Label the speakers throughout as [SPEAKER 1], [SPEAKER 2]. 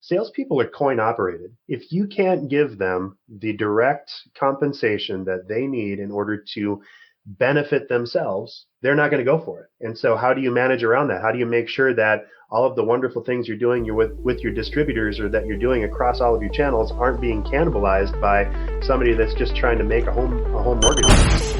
[SPEAKER 1] salespeople are coin operated. If you can't give them the direct compensation that they need in order to benefit themselves, they're not going to go for it. And so how do you manage around that? How do you make sure that all of the wonderful things you're doing with your distributors or that you're doing across all of your channels aren't being cannibalized by somebody that's just trying to make a home mortgage?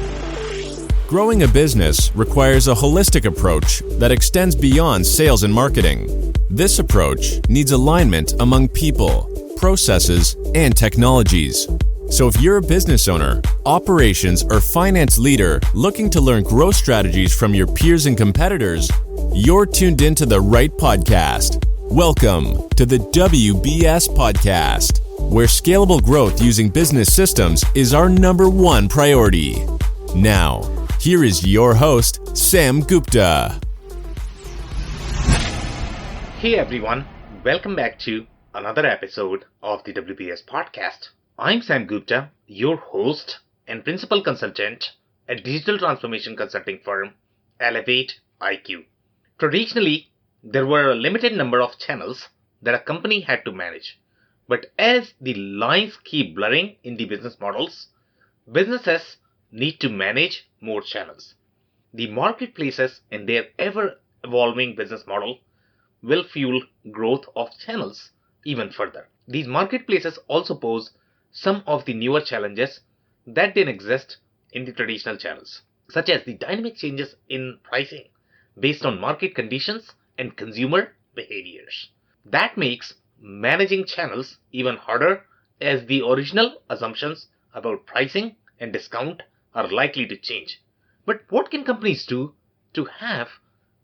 [SPEAKER 2] Growing a business requires a holistic approach that extends beyond sales and marketing. This approach needs alignment among people, processes, and technologies. So if you're a business owner, operations, or finance leader looking to learn growth strategies from your peers and competitors, you're tuned into the right podcast. Welcome to the WBS Podcast, where scalable growth using business systems is our #1 priority. Now, here is your host, Sam Gupta.
[SPEAKER 3] Hey everyone, welcome back to another episode of the WBS Podcast. I'm Sam Gupta, your host and principal consultant at digital transformation consulting firm Elevate IQ. Traditionally, there were a limited number of channels that a company had to manage. But as the lines keep blurring in the business models, businesses need to manage more channels. The marketplaces and their ever-evolving business model will fuel growth of channels even further. These marketplaces also pose some of the newer challenges that didn't exist in the traditional channels, such as the dynamic changes in pricing based on market conditions and consumer behaviors. That makes managing channels even harder, as the original assumptions about pricing and discount are likely to change. But what can companies do to have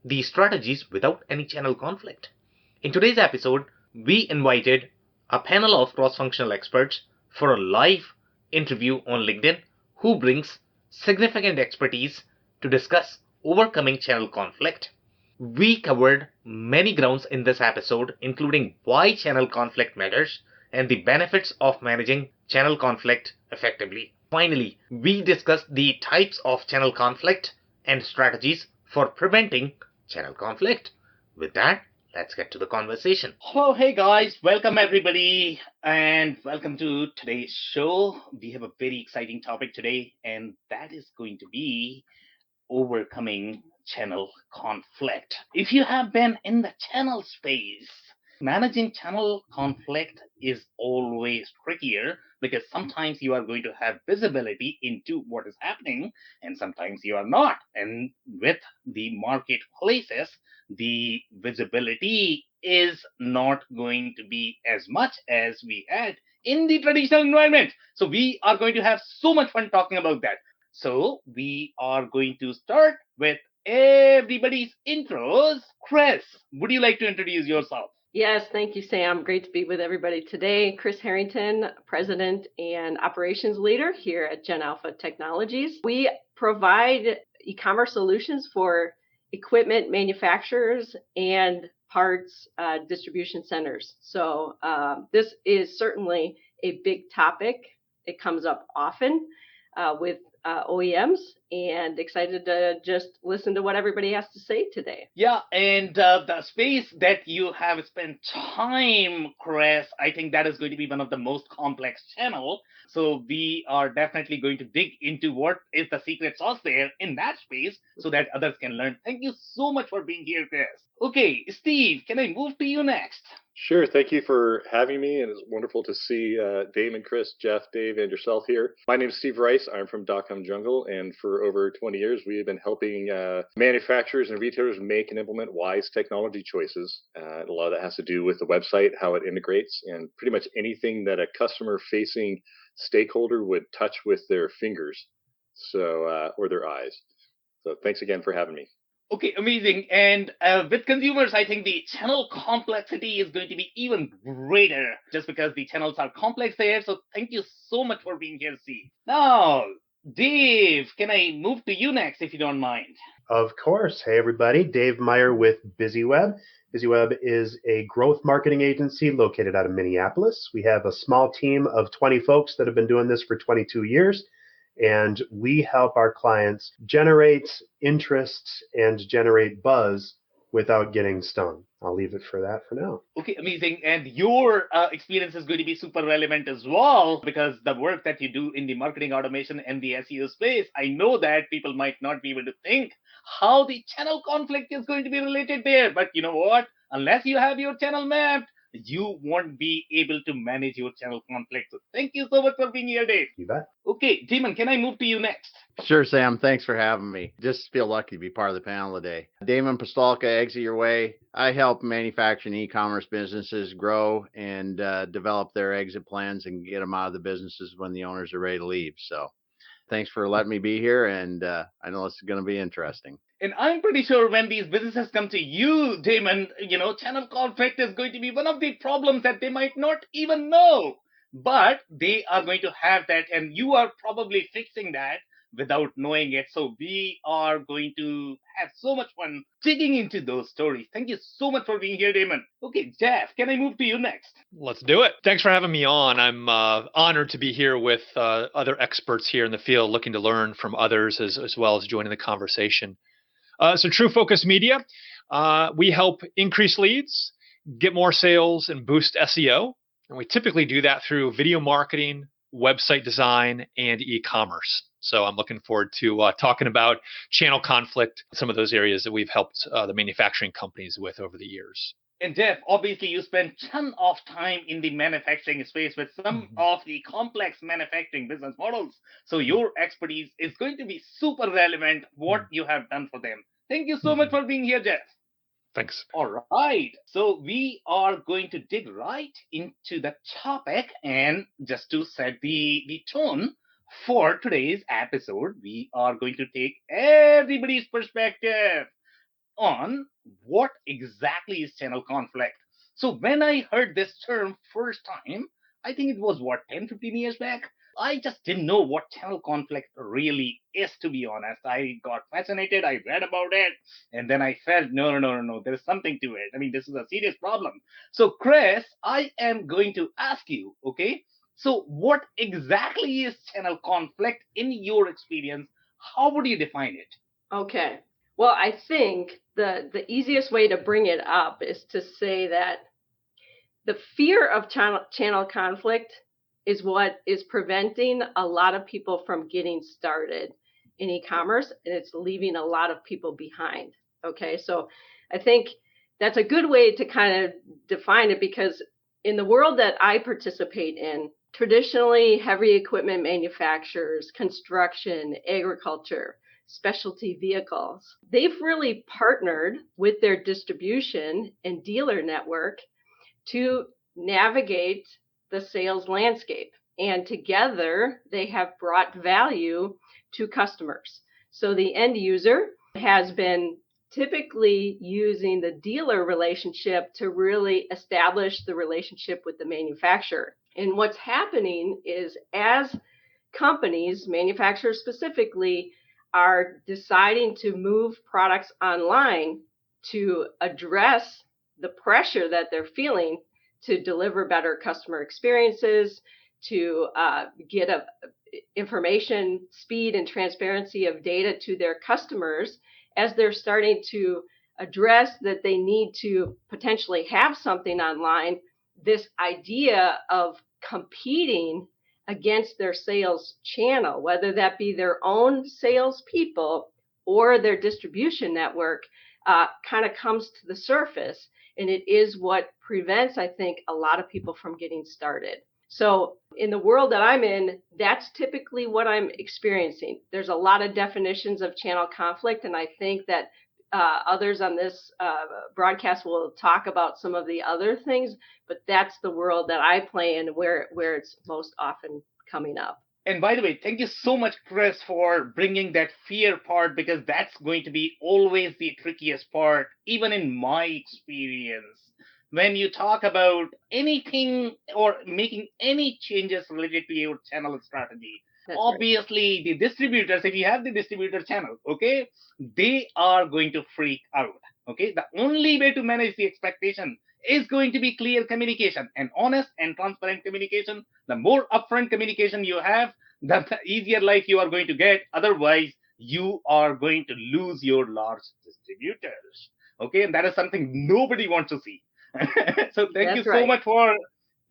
[SPEAKER 3] these strategies without any channel conflict? In today's episode, we invited a panel of cross-functional experts for a live interview on LinkedIn who brings significant expertise to discuss overcoming channel conflict. We covered many grounds in this episode, including why channel conflict matters and the benefits of managing channel conflict effectively. Finally, we discussed the types of channel conflict and strategies for preventing channel conflict. With that, let's get to the conversation. Hello, hey guys, welcome everybody, and welcome to today's show. We have a very exciting topic today, and that is going to be overcoming channel conflict. If you have been in the channel space, managing channel conflict is always trickier because sometimes you are going to have visibility into what is happening and sometimes you are not. And with the marketplaces, the visibility is not going to be as much as we had in the traditional environment. So we are going to have so much fun talking about that. So we are going to start with everybody's intros. Chris, would you like to introduce yourself?
[SPEAKER 4] Yes, thank you, Sam. Great to be with everybody today. Chris Harrington, President and Operations Leader here at Gen Alpha Technologies. We provide e-commerce solutions for equipment manufacturers and parts distribution centers. So this is certainly a big topic. It comes up often with OEMs, and excited to just listen to what everybody has to say today.
[SPEAKER 3] Yeah, and the space that you have spent time, Chris, I think that is going to be one of the most complex channel. So we are definitely going to dig into what is the secret sauce there in that space so that others can learn. Thank you so much for being here, Chris. Okay, Steve, can I move to you next?
[SPEAKER 5] Sure. Thank you for having me, and it's wonderful to see Dave and Chris, Jeff, Dave, and yourself here. My name is Steve Rice. I'm from .com Jungle, and for over 20 years, we have been helping manufacturers and retailers make and implement wise technology choices. A lot of that has to do with the website, how it integrates, and pretty much anything that a customer-facing stakeholder would touch with their fingers, or their eyes. So thanks again for having me.
[SPEAKER 3] Okay, amazing. And with consumers, I think the channel complexity is going to be even greater just because the channels are complex there. So thank you so much for being here, Steve. Now, Dave, can I move to you next if you don't mind?
[SPEAKER 1] Of course. Hey, everybody. Dave Meyer with BusyWeb. BusyWeb is a growth marketing agency located out of Minneapolis. We have a small team of 20 folks that have been doing this for 22 years. And we help our clients generate interest and generate buzz without getting stung. I'll leave it for that for now.
[SPEAKER 3] Okay, amazing. And your experience is going to be super relevant as well because the work that you do in the marketing automation and the SEO space, I know that people might not be able to think how the channel conflict is going to be related there. But you know what? Unless you have your channel mapped, you won't be able to manage your channel conflict. So thank you so much for being here, Dave.
[SPEAKER 1] You bet.
[SPEAKER 3] Okay, Damon, can I move to you next?
[SPEAKER 6] Sure, Sam. Thanks for having me. Just feel lucky to be part of the panel today. Damon Pistolka, Exit Your Way. I help manufacturing e-commerce businesses grow and develop their exit plans and get them out of the businesses when the owners are ready to leave. So thanks for letting me be here, and I know it's going to be interesting.
[SPEAKER 3] And I'm pretty sure when these businesses come to you, Damon, channel conflict is going to be one of the problems that they might not even know. But they are going to have that, and you are probably fixing that without knowing it. So we are going to have so much fun digging into those stories. Thank you so much for being here, Damon. Okay, Jeff, can I move to you next?
[SPEAKER 7] Let's do it. Thanks for having me on. I'm honored to be here with other experts here in the field, looking to learn from others as well as joining the conversation. So True Focus Media, we help increase leads, get more sales, and boost SEO. And we typically do that through video marketing, website design, and e-commerce. So I'm looking forward to talking about channel conflict, some of those areas that we've helped the manufacturing companies with over the years.
[SPEAKER 3] And Jeff, obviously you spend a ton of time in the manufacturing space with some of the complex manufacturing business models. So your expertise is going to be super relevant what you have done for them. Thank you so much for being here, Jeff.
[SPEAKER 7] Thanks.
[SPEAKER 3] All right. So we are going to dig right into the topic, and just to set the tone for today's episode, we are going to take everybody's perspective on what exactly is channel conflict. So when I heard this term first time, I think it was 10-15 years back. I just didn't know what channel conflict really is, to be honest. I got fascinated, I read about it, and then I felt, no, there's something to it. I mean, this is a serious problem. So Chris, I am going to ask you, okay? So what exactly is channel conflict in your experience? How would you define it?
[SPEAKER 4] Okay. Well, I think the easiest way to bring it up is to say that the fear of channel conflict is what is preventing a lot of people from getting started in e-commerce, and it's leaving a lot of people behind. Okay, so I think that's a good way to kind of define it, because in the world that I participate in, traditionally heavy equipment manufacturers, construction, agriculture, specialty vehicles, they've really partnered with their distribution and dealer network to navigate the sales landscape. And together they have brought value to customers. So the end user has been typically using the dealer relationship to really establish the relationship with the manufacturer. And what's happening is, as companies, manufacturers specifically, are deciding to move products online to address the pressure that they're feeling to deliver better customer experiences, to get information, speed, and transparency of data to their customers, as they're starting to address that they need to potentially have something online, this idea of competing against their sales channel, whether that be their own salespeople or their distribution network, kind of comes to the surface. And it is what prevents, I think, a lot of people from getting started. So in the world that I'm in, that's typically what I'm experiencing. There's a lot of definitions of channel conflict, and I think that others on this broadcast will talk about some of the other things, but that's the world that I play in, where it's most often coming up.
[SPEAKER 3] And by the way, thank you so much, Chris, for bringing that fear part, because that's going to be always the trickiest part, even in my experience. When you talk about anything or making any changes related to your channel strategy,
[SPEAKER 4] That's
[SPEAKER 3] obviously the distributors, if you have the distributor channel, okay, they are going to freak out. Okay, the only way to manage the expectation is going to be clear communication and honest and transparent communication. The more upfront communication you have, the easier life you are going to get. Otherwise, you are going to lose your large distributors. Okay, and that is something nobody wants to see. So thank you
[SPEAKER 4] That's
[SPEAKER 3] so
[SPEAKER 4] right.
[SPEAKER 3] much for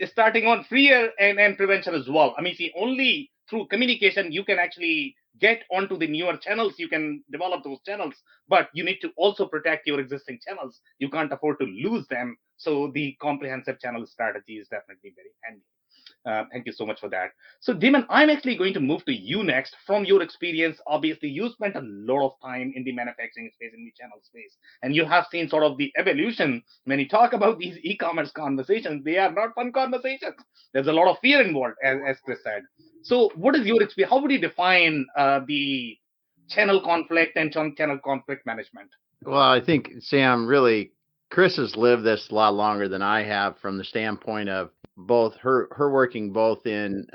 [SPEAKER 3] starting on freer and prevention as well. I mean, see, only through communication you can actually get onto the newer channels. You can develop those channels, but you need to also protect your existing channels. You can't afford to lose them. So the comprehensive channel strategy is definitely very handy. Thank you so much for that. So, Damon, I'm actually going to move to you next. From your experience, obviously, you spent a lot of time in the manufacturing space, in the channel space, and you have seen sort of the evolution. When you talk about these e-commerce conversations, they are not fun conversations. There's a lot of fear involved, as Chris said. So, what is your experience? How would you define the channel conflict and channel conflict management?
[SPEAKER 6] Well, I think, Sam, really, Chris has lived this a lot longer than I have from the standpoint of both her working both in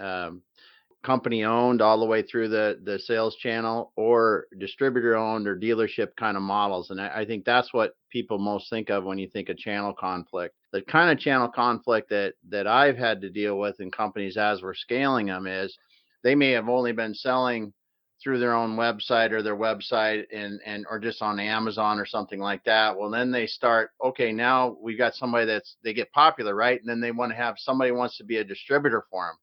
[SPEAKER 6] company owned all the way through the sales channel or distributor owned or dealership kind of models. And I think that's what people most think of when you think of channel conflict. The kind of channel conflict that I've had to deal with in companies as we're scaling them is they may have only been selling through their own website or their website and or just on Amazon or something like that. Well, then they start, okay, now we've got somebody they get popular, right? And then they want to have somebody wants to be a distributor for them.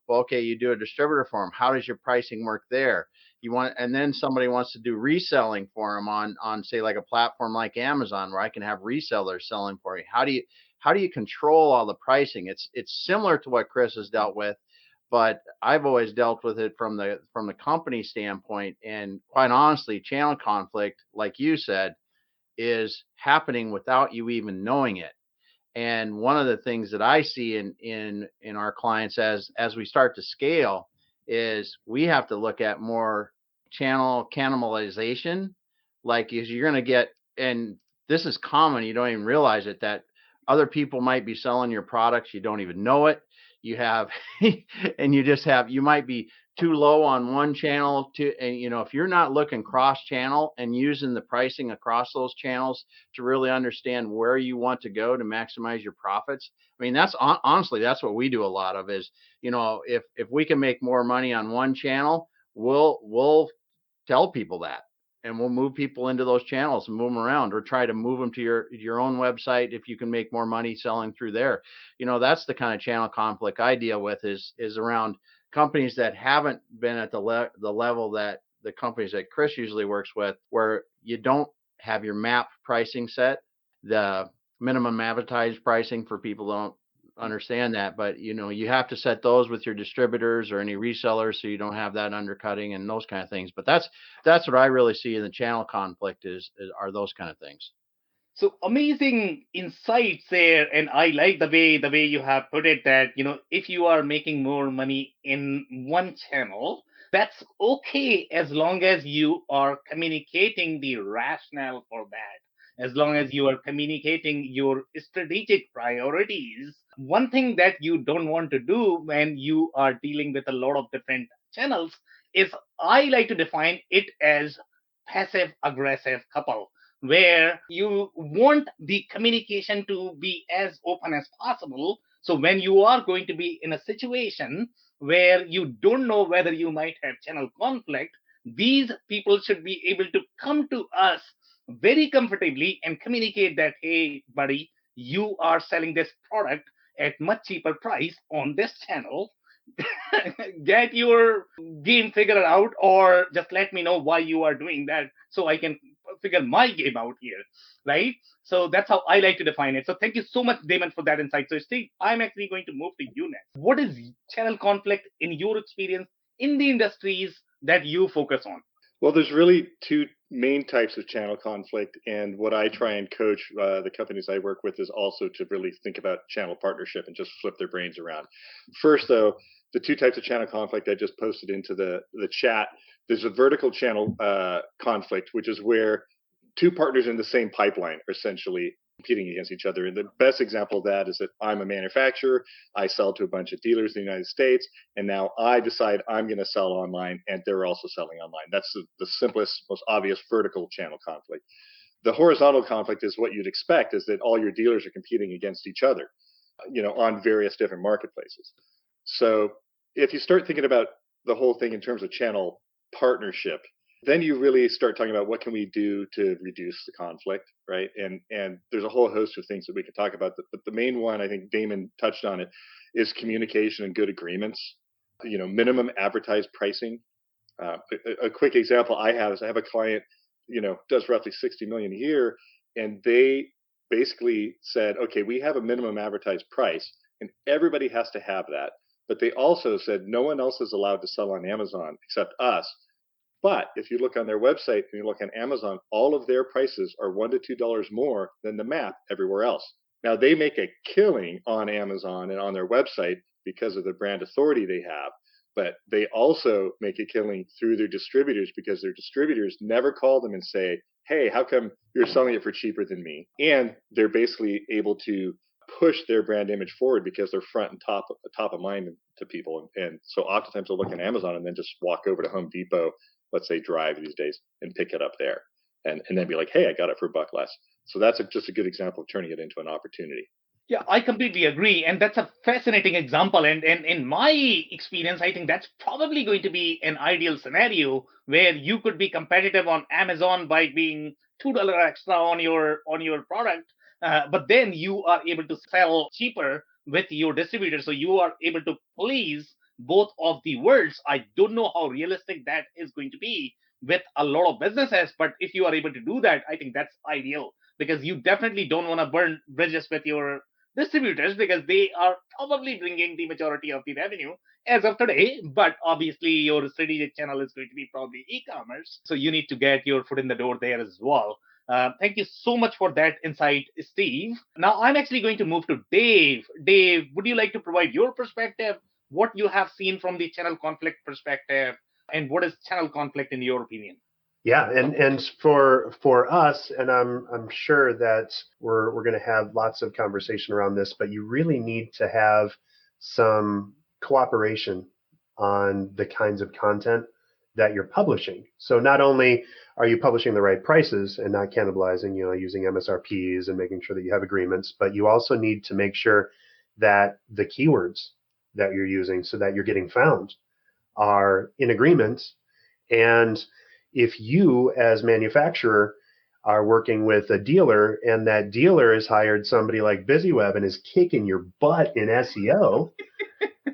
[SPEAKER 6] Well, okay, you do a distributor for them. How does your pricing work there? You want, and then somebody wants to do reselling for them on say like a platform like Amazon where I can have resellers selling for you. How do you control all the pricing? It's similar to what Chris has dealt with, but I've always dealt with it from the company standpoint. And quite honestly, channel conflict, like you said, is happening without you even knowing it. And one of the things that I see in our clients as we start to scale is we have to look at more channel cannibalization. Like is you're going to get, and this is common, you don't even realize it, that other people might be selling your products, you don't even know it. You have, and you just have, you might be too low on one channel to, and if you're not looking cross channel and using the pricing across those channels to really understand where you want to go to maximize your profits. I mean, that's honestly, that's what we do a lot of is, if we can make more money on one channel, we'll tell people that and we'll move people into those channels and move them around or try to move them to your own website if you can make more money selling through there. That's the kind of channel conflict I deal with is around companies that haven't been at the level that the companies that Chris usually works with, where you don't have your MAP pricing set, the minimum advertised pricing for people don't understand that, but you have to set those with your distributors or any resellers so you don't have that undercutting and those kind of things. But that's what I really see in the channel conflict are those kind of things.
[SPEAKER 3] So amazing insights there, and I like the way you have put it that if you are making more money in one channel, that's okay as long as you are communicating the rationale for that. As long as you are communicating your strategic priorities. One thing that you don't want to do when you are dealing with a lot of different channels is I like to define it as passive aggressive couple where you want the communication to be as open as possible. So when you are going to be in a situation where you don't know whether you might have channel conflict, these people should be able to come to us very comfortably and communicate that, hey, buddy, you are selling this product at much cheaper price on this channel. Get your game figured out, or just let me know why you are doing that so I can figure my game out here, right? So that's how I like to define it. So thank you so much, Damon, for that insight. So Steve, I'm actually going to move to you next. What is channel conflict in your experience in the industries that you focus on?
[SPEAKER 5] Well, there's really two main types of channel conflict, and what I try and coach the companies I work with is also to really think about channel partnership and just flip their brains around. First, though, the two types of channel conflict I just posted into the chat. There's a vertical channel conflict, which is where two partners in the same pipeline are essentially competing against each other. And the best example of that is that I'm a manufacturer. I sell to a bunch of dealers in the United States, and now I decide I'm going to sell online, and they're also selling online. That's the simplest, most obvious vertical channel conflict. The horizontal conflict is what you'd expect, is that all your dealers are competing against each other, on various different marketplaces. So if you start thinking about the whole thing in terms of channel partnership, Then you really start talking about what can we do to reduce the conflict, right? And there's a whole host of things that we can talk about, but the main one, I think Damon touched on it, is communication and good agreements. Minimum advertised pricing. A quick example I have is I have a client, does roughly 60 million a year, and they basically said, okay, we have a minimum advertised price, and everybody has to have that. But they also said no one else is allowed to sell on Amazon except us. But if you look on their website and you look on Amazon, all of their prices are $1 to $2 more than the map everywhere else. Now, they make a killing on Amazon and on their website because of the brand authority they have, but they also make a killing through their distributors because their distributors never call them and say, hey, how come you're selling it for cheaper than me? And they're basically able to push their brand image forward because they're front and top of mind to people. And so oftentimes they'll look on Amazon and then just walk over to Home Depot, let's say Drive these days, and pick it up there and then be like, hey, I got it for $1 less. So that's just a good example of turning it into an opportunity.
[SPEAKER 3] Yeah, I completely agree. And that's a fascinating example. And in my experience, I think that's probably going to be an ideal scenario where you could be competitive on Amazon by being $2 extra on your product. But then you are able to sell cheaper with your distributor. So you are able to please both of the worlds. I don't know how realistic that is going to be with a lot of businesses, but if you are able to do that, I think that's ideal because you definitely don't want to burn bridges with your distributors because they are probably bringing the majority of the revenue as of today. But obviously, your strategic channel is going to be probably e-commerce. So you need to get your foot in the door there as well. Thank you so much for that insight, Steve. Now I'm actually going to move to Dave. Dave, would you like to provide your perspective, what you have seen from the channel conflict perspective, and what is channel conflict in your opinion?
[SPEAKER 1] Yeah, and for us, and I'm sure that we're going to have lots of conversation around this, but you really need to have some cooperation on the kinds of content that you're publishing. So not only are you publishing the right prices and not cannibalizing, using MSRPs and making sure that you have agreements, but you also need to make sure that the keywords that you're using so that you're getting found are in agreement. And if you as manufacturer are working with a dealer and that dealer has hired somebody like BusyWeb and is kicking your butt in SEO,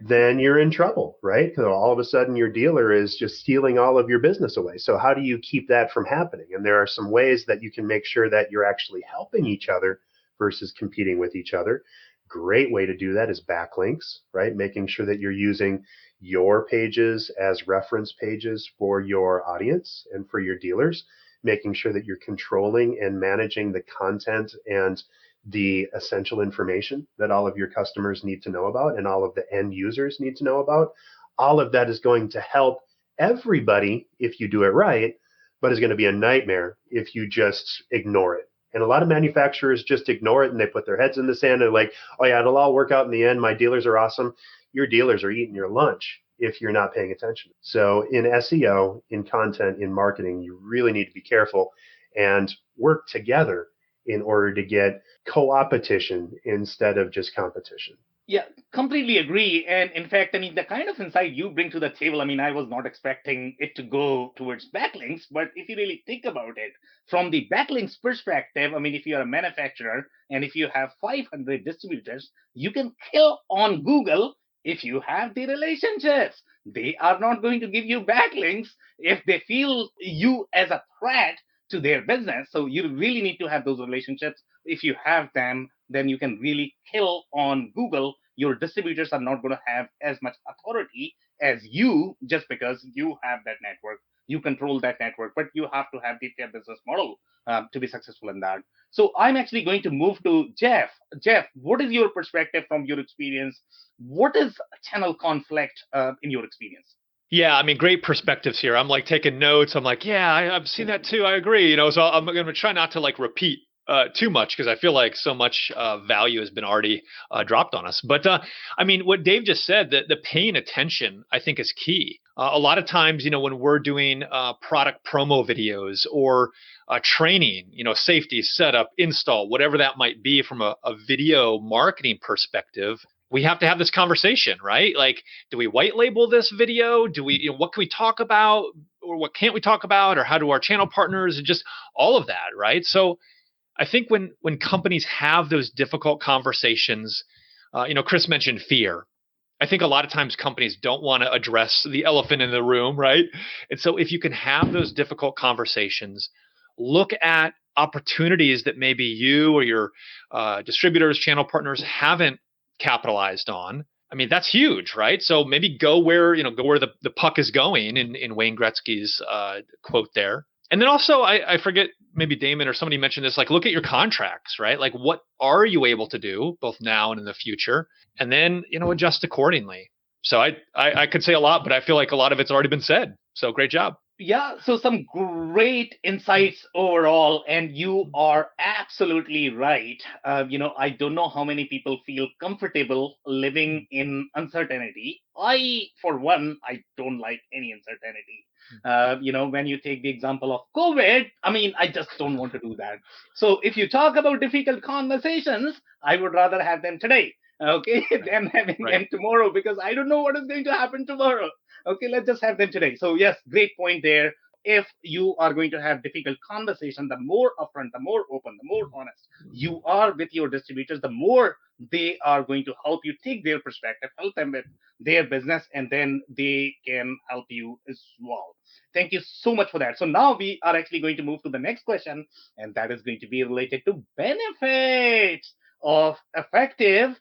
[SPEAKER 1] then you're in trouble, right? Because all of a sudden your dealer is just stealing all of your business away. So how do you keep that from happening? And there are some ways that you can make sure that you're actually helping each other versus competing with each other. Great way to do that is backlinks, right? Making sure that you're using your pages as reference pages for your audience and for your dealers, making sure that you're controlling and managing the content and the essential information that all of your customers need to know about and all of the end users need to know about. All of that is going to help everybody if you do it right, but is going to be a nightmare if you just ignore it. And a lot of manufacturers just ignore it and they put their heads in the sand and they're like, oh yeah, it'll all work out in the end. My dealers are awesome. Your dealers are eating your lunch if you're not paying attention. So in SEO, in content, in marketing, you really need to be careful and work together in order to get co-opetition instead of just competition.
[SPEAKER 3] Yeah, completely agree. And in fact, I mean, the kind of insight you bring to the table, I mean, I was not expecting it to go towards backlinks, but if you really think about it, from the backlinks perspective, I mean, if you're a manufacturer and if you have 500 distributors, you can kill on Google if you have the relationships. They are not going to give you backlinks if they feel you as a threat to their business. So you really need to have those relationships. If you have them, then you can really kill on Google. Your distributors are not going to have as much authority as you just because you have that network. You control that network, but you have to have the fair business model to be successful in that. So I'm actually going to move to Jeff. Jeff, what is your perspective from your experience? What is channel conflict in your experience?
[SPEAKER 7] Yeah, I mean, great perspectives here. I'm like taking notes. I'm like, yeah, I've seen that too. I agree. So I'm going to try not to like repeat too much because I feel like so much value has been already dropped on us. But I mean, what Dave just said, the paying attention, I think is key. A lot of times, when we're doing product promo videos or training, safety, setup, install, whatever that might be from a video marketing perspective, we have to have this conversation, right? Like, do we white label this video? Do we, what can we talk about? or what can't we talk about, or how do our channel partners, and just all of that, right? So I think when companies have those difficult conversations, Chris mentioned fear. I think a lot of times companies don't want to address the elephant in the room, right? And so if you can have those difficult conversations, look at opportunities that maybe you or your distributors, channel partners haven't capitalized on. I mean, that's huge, right? So maybe go where the puck is going in Wayne Gretzky's quote there. And then also, I forget, maybe Damon or somebody mentioned this, like look at your contracts, right? Like what are you able to do both now and in the future? And then, adjust accordingly. So I could say a lot, but I feel like a lot of it's already been said. So great job.
[SPEAKER 3] Yeah, so some great insights overall, and you are absolutely right. I don't know how many people feel comfortable living in uncertainty. For one, I don't like any uncertainty. When you take the example of COVID, I mean, I just don't want to do that. So if you talk about difficult conversations, I would rather have them today, okay, than having them tomorrow, because I don't know what is going to happen tomorrow. Okay, let's just have them today. So yes, great point there. If you are going to have difficult conversation, the more upfront, the more open, the more honest you are with your distributors, the more they are going to help you take their perspective, help them with their business, and then they can help you as well. Thank you so much for that. So now we are actually going to move to the next question, and that is going to be related to benefits of effective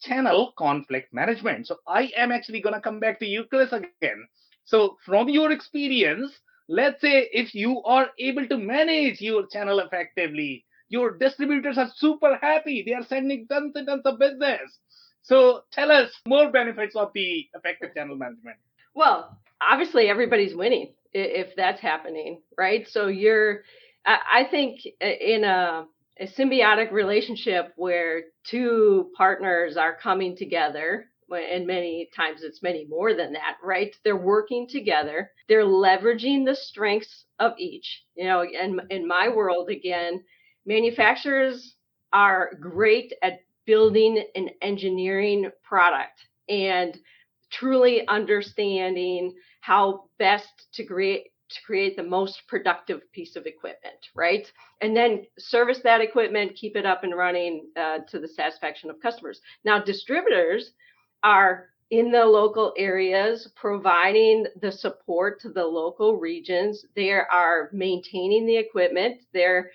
[SPEAKER 3] channel conflict management. So I am actually going to come back to you, Chris, again. So from your experience, let's say if you are able to manage your channel effectively, your distributors are super happy. They are sending tons and tons of business. So tell us more benefits of the effective channel management.
[SPEAKER 4] Well, obviously everybody's winning if that's happening, right? So I think in a symbiotic relationship where two partners are coming together, and many times it's many more than that, right? They're working together. They're leveraging the strengths of each. And in my world, again, manufacturers are great at building and engineering product and truly understanding how best to create the most productive piece of equipment, right? And then service that equipment, keep it up and running to the satisfaction of customers. Now, distributors are in the local areas providing the support to the local regions. They are maintaining the equipment. They're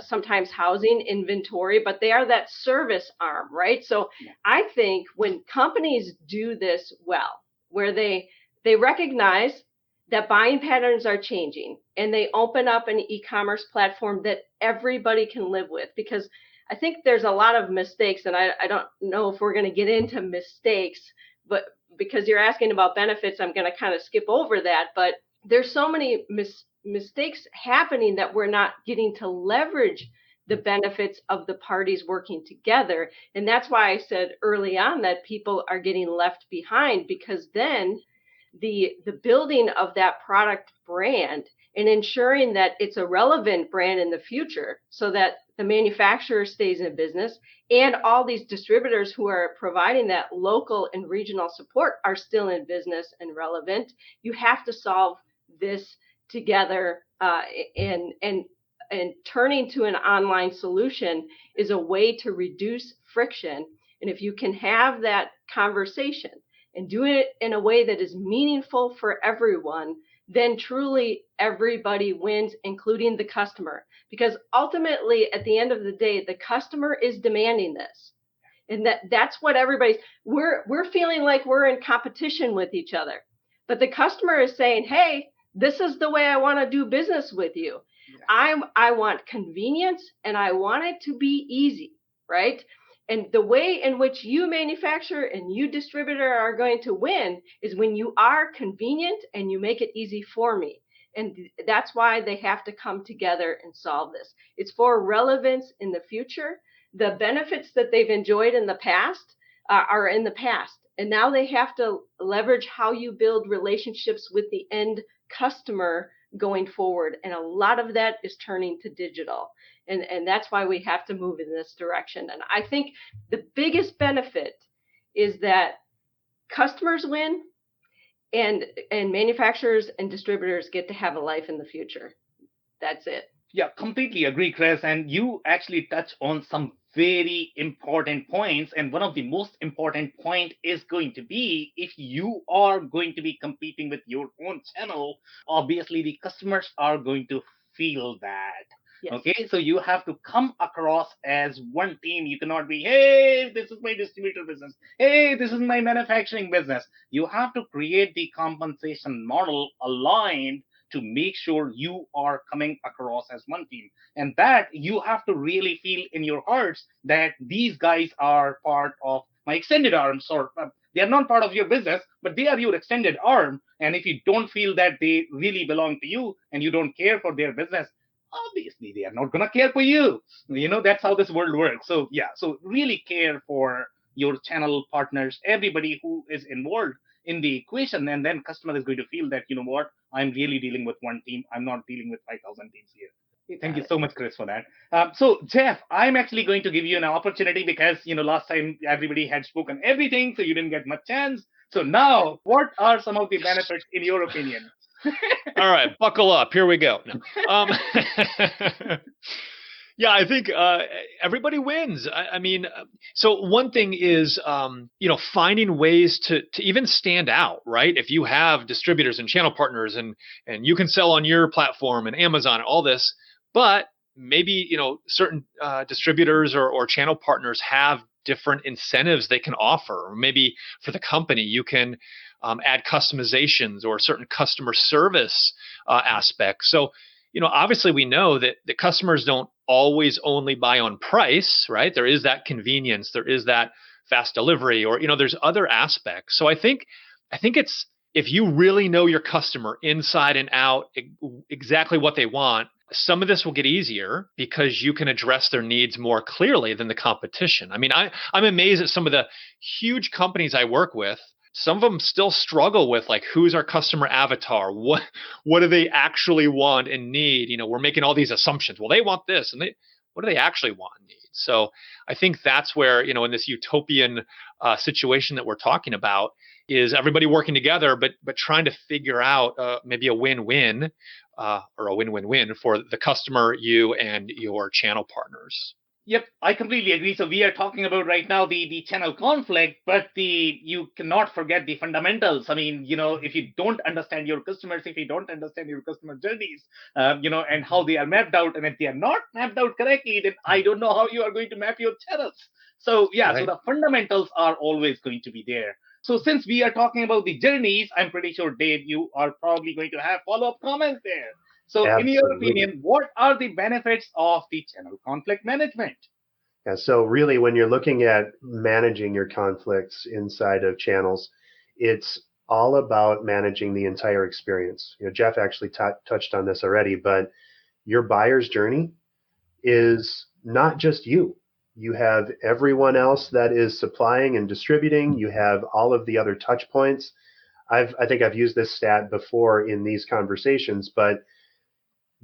[SPEAKER 4] sometimes housing inventory, but they are that service arm, right? So I think when companies do this well, where they recognize that buying patterns are changing and they open up an e-commerce platform that everybody can live with, because I think there's a lot of mistakes, and I don't know if we're going to get into mistakes, but because you're asking about benefits, I'm going to kind of skip over that. But there's so many mistakes happening that we're not getting to leverage the benefits of the parties working together. And that's why I said early on that people are getting left behind, because then the building of that product brand and ensuring that it's a relevant brand in the future so that the manufacturer stays in business and all these distributors who are providing that local and regional support are still in business and relevant. You have to solve this together, and turning to an online solution is a way to reduce friction. And if you can have that conversation and do it in a way that is meaningful for everyone, then truly everybody wins, including the customer. Because ultimately, at the end of the day, the customer is demanding this. And that's what we're feeling like we're in competition with each other. But the customer is saying, hey, this is the way I want to do business with you. Yeah. I want convenience and I want it to be easy, right? And the way in which you manufacturer and you distributor are going to win is when you are convenient and you make it easy for me. And that's why they have to come together and solve this. It's for relevance in the future. The benefits that they've enjoyed in the past are in the past. And now they have to leverage how you build relationships with the end customer going forward. And a lot of that is turning to digital. And that's why we have to move in this direction. And I think the biggest benefit is that customers win And manufacturers and distributors get to have a life in the future. That's it.
[SPEAKER 3] Yeah, completely agree, Chris. And you actually touch on some very important points. And one of the most important point is going to be, if you are going to be competing with your own channel, obviously the customers are going to feel that.
[SPEAKER 4] Yes.
[SPEAKER 3] Okay, so you have to come across as one team. You cannot be, hey, this is my distributor business. Hey, this is my manufacturing business. You have to create the compensation model aligned to make sure you are coming across as one team. And that you have to really feel in your hearts that these guys are part of my extended arm. So they are not part of your business, but they are your extended arm. And if you don't feel that they really belong to you and you don't care for their business, obviously they are not going to care for you. That's how this world works. So yeah, so really care for your channel partners, everybody who is involved in the equation, and then customer is going to feel that, what, I'm really dealing with one team. I'm not dealing with 5,000 teams here. Thank you so much, Chris, for that. So Jeff, I'm actually going to give you an opportunity because, last time everybody had spoken everything, so you didn't get much chance. So now, what are some of the benefits in your opinion?
[SPEAKER 7] All right, buckle up. Here we go. No. Yeah, I think everybody wins. I mean, so one thing is, finding ways to even stand out, right? If you have distributors and channel partners and you can sell on your platform and Amazon and all this, but maybe, certain distributors or channel partners have different incentives they can offer. Or maybe for the company, you can add customizations or certain customer service aspects. So, obviously we know that the customers don't always only buy on price, right? There is that convenience, there is that fast delivery, or, there's other aspects. So I think it's, if you really know your customer inside and out, exactly what they want, some of this will get easier because you can address their needs more clearly than the competition. I mean, I'm amazed at some of the huge companies I work with. Some of them still struggle with, like, who's our customer avatar? What do they actually want and need? We're making all these assumptions. Well, they want this, and what do they actually want and need? So I think that's where, in this utopian situation that we're talking about, is everybody working together, but trying to figure out maybe a win-win or a win-win-win for the customer, you, and your channel partners.
[SPEAKER 3] Yep, I completely agree. So we are talking about right now the channel conflict, but you cannot forget the fundamentals. I mean, if you don't understand your customers, if you don't understand your customer journeys, and how they are mapped out, and if they are not mapped out correctly, then I don't know how you are going to map your channels. So yeah, right. So the fundamentals are always going to be there. So since we are talking about the journeys, I'm pretty sure, Dave, you are probably going to have follow-up comments there. So absolutely. In your opinion, what are the benefits of the channel conflict management?
[SPEAKER 1] Yeah, so really, when you're looking at managing your conflicts inside of channels, it's all about managing the entire experience. Jeff actually touched on this already, but your buyer's journey is not just you. You have everyone else that is supplying and distributing. You have all of the other touch points. I think I've used this stat before in these conversations, but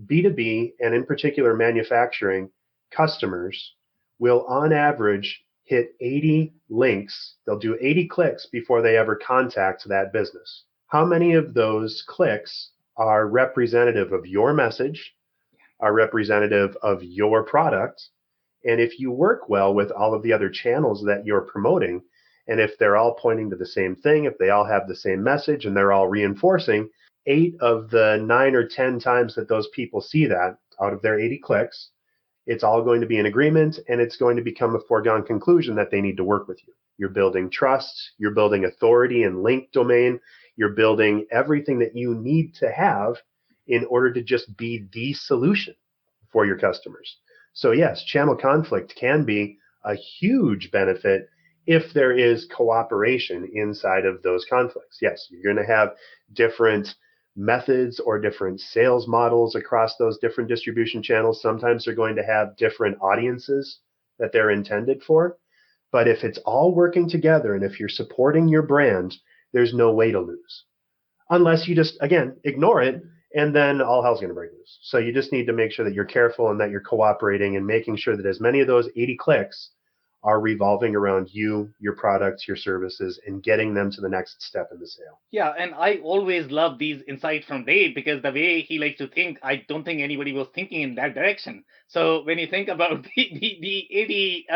[SPEAKER 1] B2B, and in particular manufacturing, customers will on average hit 80 links. They'll do 80 clicks before they ever contact that business. How many of those clicks are representative of your message, are representative of your product? And if you work well with all of the other channels that you're promoting, and if they're all pointing to the same thing, if they all have the same message and they're all reinforcing, 8 of the 9 or 10 times that those people see that out of their 80 clicks, it's all going to be an agreement, and it's going to become a foregone conclusion that they need to work with you. You're building trust, you're building authority and link domain, you're building everything that you need to have in order to just be the solution for your customers. So yes, channel conflict can be a huge benefit if there is cooperation inside of those conflicts. Yes, you're going to have different methods or different sales models across those different distribution channels. Sometimes they're going to have different audiences that they're intended for. But if it's all working together and if you're supporting your brand, there's no way to lose. Unless you just, again, ignore it, and then all hell's going to break loose. So you just need to make sure that you're careful and that you're cooperating and making sure that as many of those 80 clicks are revolving around you, your products, your services, and getting them to the next step in the sale.
[SPEAKER 3] Yeah, and I always love these insights from Dave because the way he likes to think, I don't think anybody was thinking in that direction. So when you think about the 80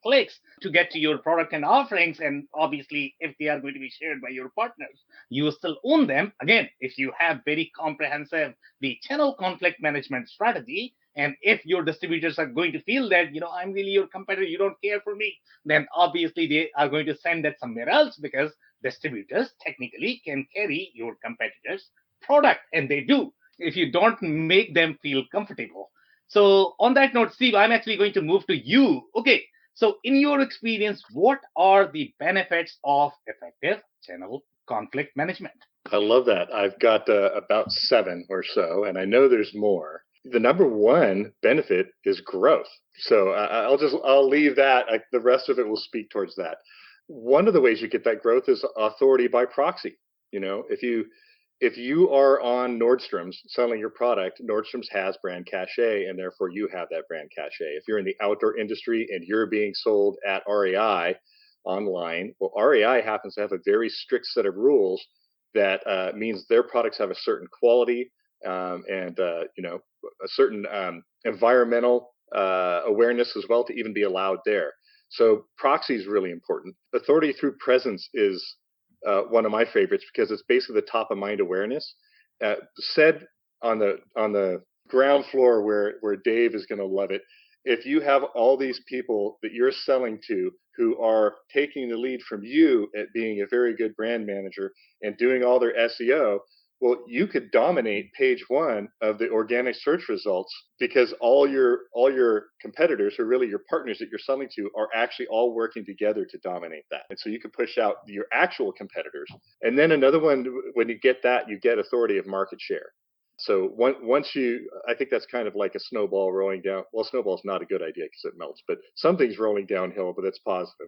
[SPEAKER 3] clicks to get to your product and offerings, and obviously if they are going to be shared by your partners, you still own them. Again, if you have very comprehensive the channel conflict management strategy, and if your distributors are going to feel that I'm really your competitor, you don't care for me, then obviously they are going to send that somewhere else because distributors technically can carry your competitors' product, and they do if you don't make them feel comfortable. So, on that note, Steve, I'm actually going to move to you. Okay, so in your experience, what are the benefits of effective channel conflict management?
[SPEAKER 5] I love that. I've got about 7 or so, and I know there's more. The number one benefit is growth. So I'll leave that. The rest of it will speak towards that. One of the ways you get that growth is authority by proxy. If you are on Nordstrom's selling your product, Nordstrom's has brand cachet, and therefore you have that brand cachet. If you're in the outdoor industry and you're being sold at REI online, well, REI happens to have a very strict set of rules that means their products have a certain quality and a certain environmental awareness as well to even be allowed there. So proxy is really important. Authority through presence is one of my favorites because it's basically the top of mind awareness. Said on the ground floor where Dave is going to love it. If you have all these people that you're selling to who are taking the lead from you at being a very good brand manager and doing all their SEO, well, you could dominate page 1 of the organic search results because all your competitors, or really your partners that you're selling to, are actually all working together to dominate that. And so you can push out your actual competitors. And then another one, when you get that, you get authority of market share. So I think that's kind of like a snowball rolling down. Well, snowball's not a good idea because it melts, but something's rolling downhill, but that's positive.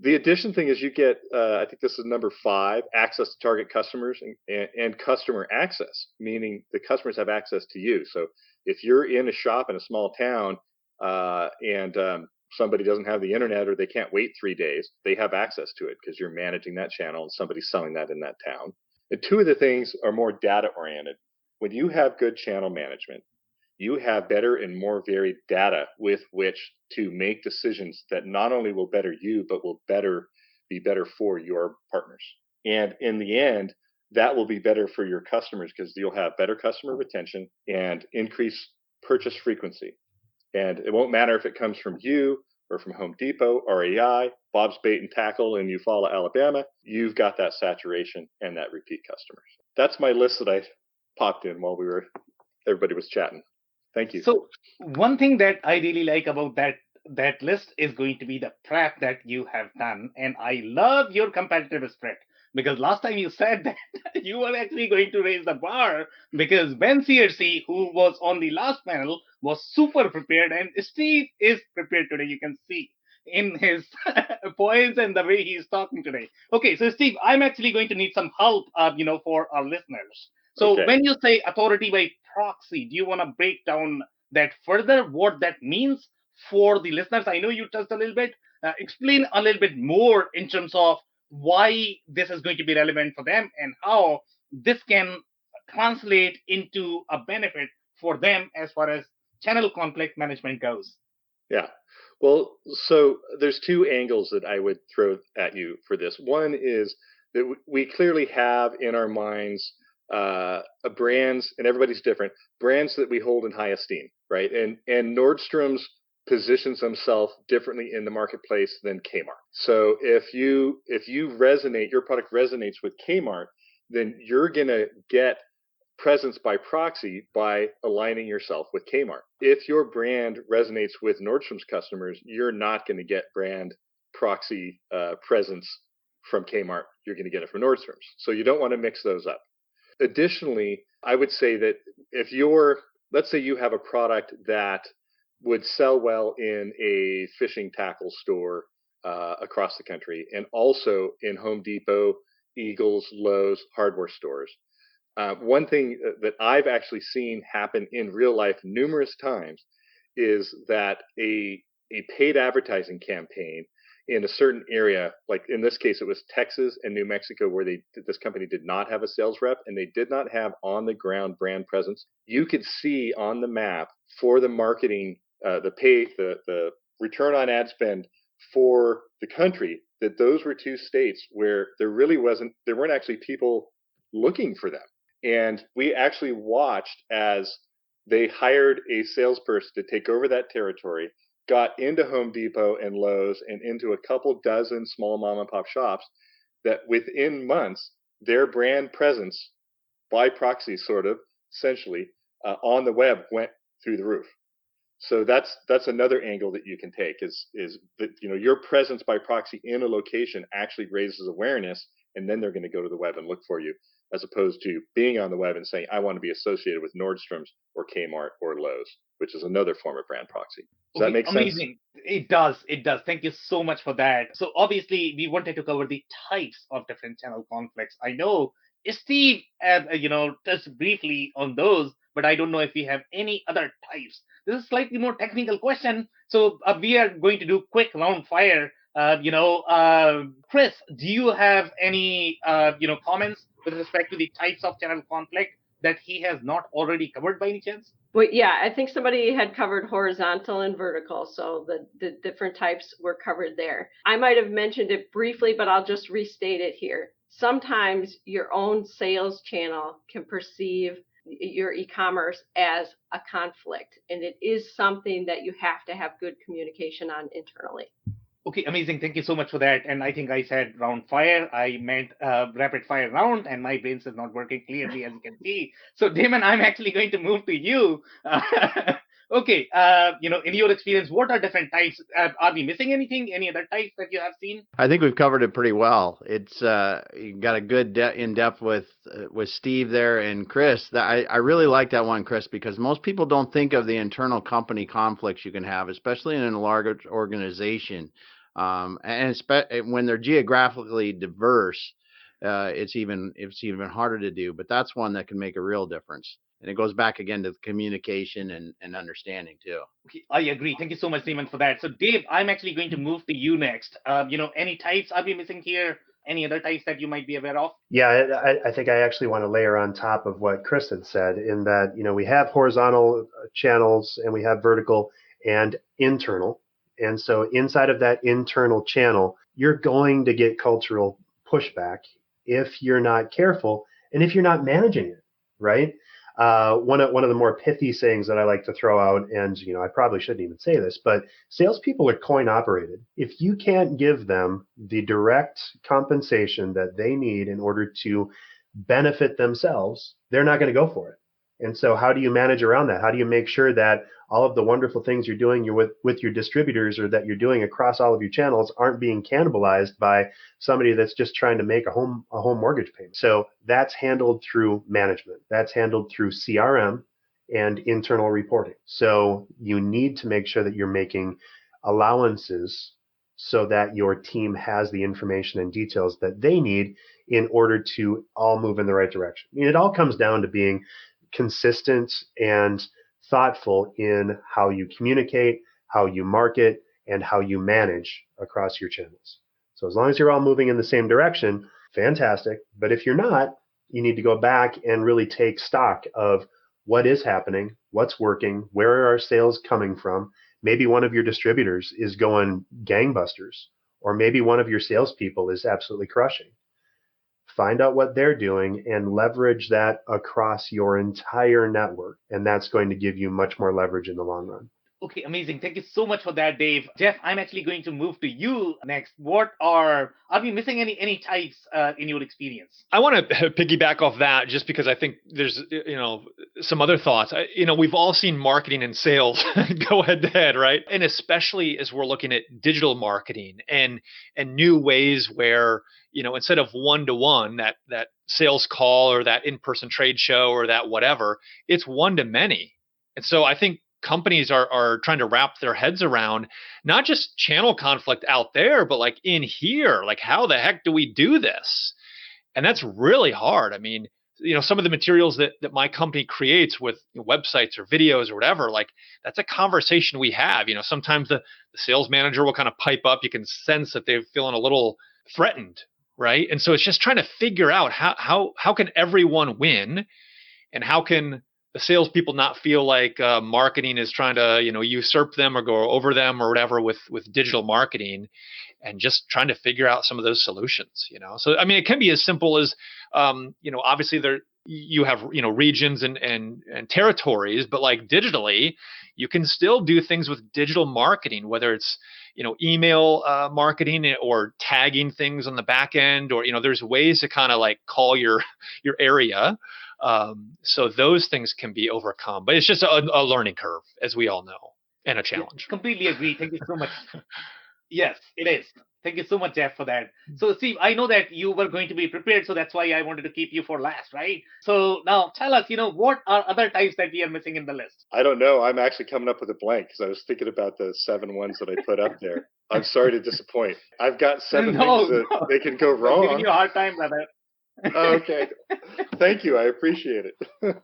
[SPEAKER 5] The addition thing is you get, I think this is number 5, access to target customers and customer access, meaning the customers have access to you. So if you're in a shop in a small town and somebody doesn't have the internet or they can't wait 3 days, they have access to it because you're managing that channel and somebody's selling that in that town. And 2 of the things are more data oriented. When you have good channel management, you have better and more varied data with which to make decisions that not only will better you, but will be better for your partners. And in the end, that will be better for your customers because you'll have better customer retention and increased purchase frequency. And it won't matter if it comes from you or from Home Depot, REI, Bob's Bait and Tackle in Eufaula, Alabama. You've got that saturation and that repeat customers. That's my list that I popped in while everybody was chatting. Thank you.
[SPEAKER 3] So one thing that I really like about that list is going to be the prep that you have done. And I love your competitive spirit because last time you said that you were actually going to raise the bar because Ben Searcy, who was on the last panel, was super prepared, and Steve is prepared today. You can see in his points and the way he's talking today. Okay, so Steve, I'm actually going to need some help, for our listeners. So
[SPEAKER 5] Okay.
[SPEAKER 3] when you say authority by proxy, do you want to break down that further, what that means for the listeners? I know you touched a little bit. Explain a little bit more in terms of why this is going to be relevant for them and how this can translate into a benefit for them as far as channel conflict management goes.
[SPEAKER 5] Yeah. Well, so there's 2 angles that I would throw at you for this. One is that we clearly have in our minds brands, and everybody's different, brands that we hold in high esteem, right? And Nordstrom's positions themselves differently in the marketplace than Kmart. So if you resonate, your product resonates with Kmart, then you're going to get presence by proxy by aligning yourself with Kmart. If your brand resonates with Nordstrom's customers, you're not going to get brand proxy presence from Kmart. You're going to get it from Nordstrom's. So you don't want to mix those up. Additionally, I would say that let's say you have a product that would sell well in a fishing tackle store across the country and also in Home Depot, Eagles, Lowe's, hardware stores. One thing that I've actually seen happen in real life numerous times is that a a paid advertising campaign in a certain area, like in this case, it was Texas and New Mexico, where this company did not have a sales rep and they did not have on the ground brand presence. You could see on the map for the marketing, the return on ad spend for the country, that those were two states where there weren't actually people looking for them. And we actually watched as they hired a salesperson to take over that territory, got into Home Depot and Lowe's and into a couple dozen small mom and pop shops, that within months, their brand presence by proxy, sort of essentially, on the web went through the roof. So that's another angle that you can take is that, your presence by proxy in a location actually raises awareness, and then they're going to go to the web and look for you, as opposed to being on the web and saying, I want to be associated with Nordstrom's or Kmart or Lowe's, which is another form of brand proxy. Does that make sense?
[SPEAKER 3] Amazing. It does. Thank you so much for that. So obviously, we wanted to cover the types of different channel conflicts. I know Steve, touched briefly on those, but I don't know if we have any other types. This is a slightly more technical question, so we are going to do quick round fire. Chris, do you have any comments with respect to the types of channel conflict that he has not already covered by any chance?
[SPEAKER 4] Well, yeah, I think somebody had covered horizontal and vertical, so the different types were covered there. I might have mentioned it briefly, but I'll just restate it here. Sometimes your own sales channel can perceive your e-commerce as a conflict, and it is something that you have to have good communication on internally.
[SPEAKER 3] Okay, amazing. Thank you so much for that. And I think I said round fire. I meant rapid fire round, and my brain is not working clearly, as you can see. So, Damon, I'm actually going to move to you. Okay, in your experience, what are different types? Are we missing anything? Any other types that you have seen?
[SPEAKER 6] I think we've covered it pretty well. It's you got a good in-depth with Steve there and Chris. I really like that one, Chris, because most people don't think of the internal company conflicts you can have, especially in a large organization. And when they're geographically diverse, it's even harder to do. But that's one that can make a real difference. And it goes back again to communication and understanding too.
[SPEAKER 3] Okay, I agree. Thank you so much, Damon, for that. So, Dave, I'm actually going to move to you next. Any types are we missing here? Any other types that you might be aware of?
[SPEAKER 1] Yeah, I think I actually want to layer on top of what Chris had said in that, we have horizontal channels and we have vertical and internal. And so inside of that internal channel, you're going to get cultural pushback if you're not careful and if you're not managing it, right? One of the more pithy sayings that I like to throw out, and I probably shouldn't even say this, but salespeople are coin operated. If you can't give them the direct compensation that they need in order to benefit themselves, they're not going to go for it. And so how do you manage around that? How do you make sure that all of the wonderful things you're doing with your distributors or that you're doing across all of your channels aren't being cannibalized by somebody that's just trying to make a home mortgage payment? So that's handled through management. That's handled through CRM and internal reporting. So you need to make sure that you're making allowances so that your team has the information and details that they need in order to all move in the right direction. I mean, it all comes down to being consistent and thoughtful in how you communicate, how you market, and how you manage across your channels. So as long as you're all moving in the same direction, fantastic. But if you're not, you need to go back and really take stock of what is happening, what's working, where are our sales coming from. Maybe one of your distributors is going gangbusters, or maybe one of your salespeople is absolutely crushing. Find out what they're doing and leverage that across your entire network. And that's going to give you much more leverage in the long run.
[SPEAKER 3] Okay, amazing. Thank you so much for that, Dave. Jeff, I'm actually going to move to you next. Are we missing any types in your experience?
[SPEAKER 7] I want to piggyback off that just because I think there's, some other thoughts. We've all seen marketing and sales go head to head, right? And especially as we're looking at digital marketing and new ways where, instead of one-to-one, that sales call or that in-person trade show or that whatever, it's one-to-many. And so I think companies are trying to wrap their heads around not just channel conflict out there, but like in here, like how the heck do we do this? And that's really hard. I mean, some of the materials that my company creates with websites or videos or whatever, like that's a conversation we have. Sometimes the sales manager will kind of pipe up. You can sense that they're feeling a little threatened, right? And so it's just trying to figure out how can everyone win, and how can the salespeople not feel like marketing is trying to usurp them or go over them or whatever with digital marketing, and just trying to figure out some of those solutions. So I mean, it can be as simple as obviously there you have regions and territories, but like digitally, you can still do things with digital marketing, whether it's email marketing or tagging things on the back end, or there's ways to kind of like call your area. So those things can be overcome, but it's just a learning curve, as we all know, and a challenge.
[SPEAKER 3] Completely agree. Thank you so much. Yes, it is. Thank you so much, Jeff, for that. So, Steve, I know that you were going to be prepared, so that's why I wanted to keep you for last, right? So now tell us, what are other types that we are missing in the list?
[SPEAKER 5] I don't know. I'm actually coming up with a blank because I was thinking about the 7 ones that I put up there. I'm sorry to disappoint. I've got 7 things that they can go wrong.
[SPEAKER 3] I'm giving you a hard time, brother.
[SPEAKER 5] Okay. Thank you. I appreciate it.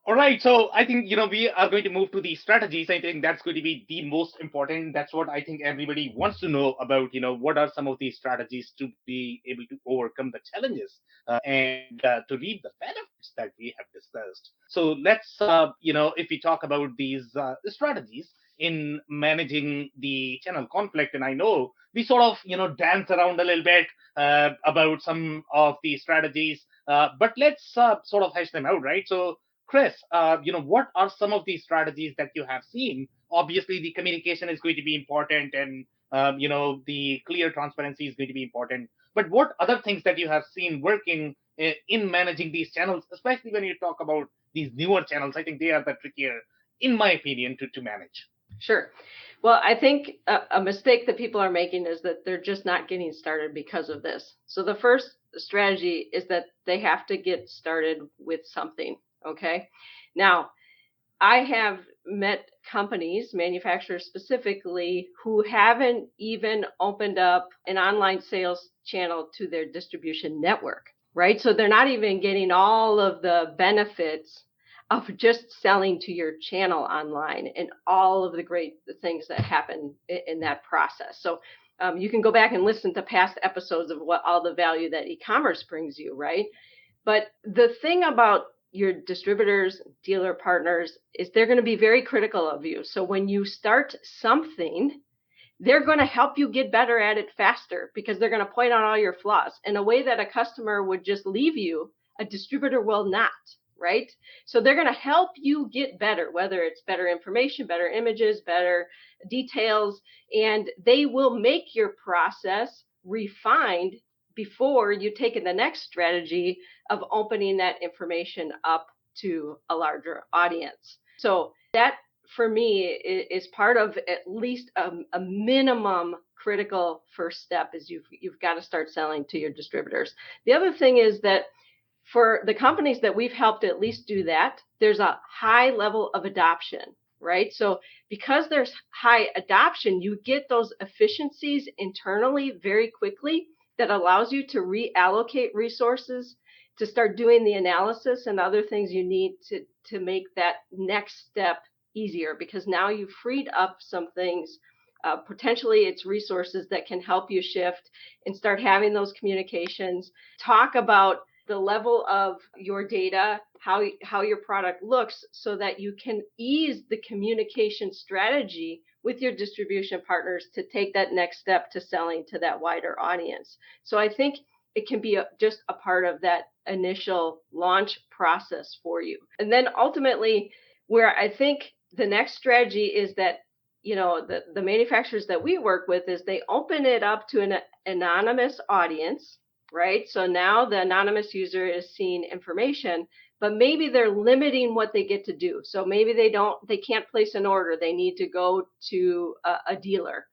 [SPEAKER 3] All right. So I think, we are going to move to the strategies. I think that's going to be the most important. That's what I think everybody wants to know about, what are some of these strategies to be able to overcome the challenges and to reap the benefits that we have discussed. So let's, if we talk about these strategies in managing the channel conflict, and I know we sort of, dance around a little bit about some of the strategies, but let's sort of hash them out, right? So, Chris, what are some of these strategies that you have seen? Obviously, the communication is going to be important, and the clear transparency is going to be important. But what other things that you have seen working in managing these channels, especially when you talk about these newer channels? I think they are the trickier, in my opinion, to manage.
[SPEAKER 4] Sure. Well, I think a mistake that people are making is that they're just not getting started because of this. So the first strategy is that they have to get started with something. Okay. Now, I have met companies, manufacturers specifically, who haven't even opened up an online sales channel to their distribution network, right? So they're not even getting all of the benefits of just selling to your channel online and all of the great things that happen in that process. So you can go back and listen to past episodes of what all the value that e-commerce brings you, right? But the thing about your distributors, dealer partners, is they're going to be very critical of you. So when you start something, they're going to help you get better at it faster because they're going to point out all your flaws in a way that a customer would just leave you. A distributor will not, right? So they're going to help you get better, whether it's better information, better images, better details, and they will make your process refined before you take in the next strategy of opening that information up to a larger audience. So that, for me, is part of at least a minimum critical first step is you've got to start selling to your distributors. The other thing is that for the companies that we've helped at least do that, there's a high level of adoption, right? So because there's high adoption, you get those efficiencies internally very quickly that allows you to reallocate resources to start doing the analysis and other things you need to make that next step easier, because now you've freed up some things. Potentially it's resources that can help you shift and start having those communications. Talk about the level of your data, how your product looks, so that you can ease the communication strategy with your distribution partners to take that next step to selling to that wider audience. So I think it can be just a part of that initial launch process for you. And then ultimately, where I think the next strategy is that, the manufacturers that we work with is they open it up to an anonymous audience, right? So now the anonymous user is seeing information, but maybe they're limiting what they get to do. So maybe they can't place an order. They need to go to a dealer.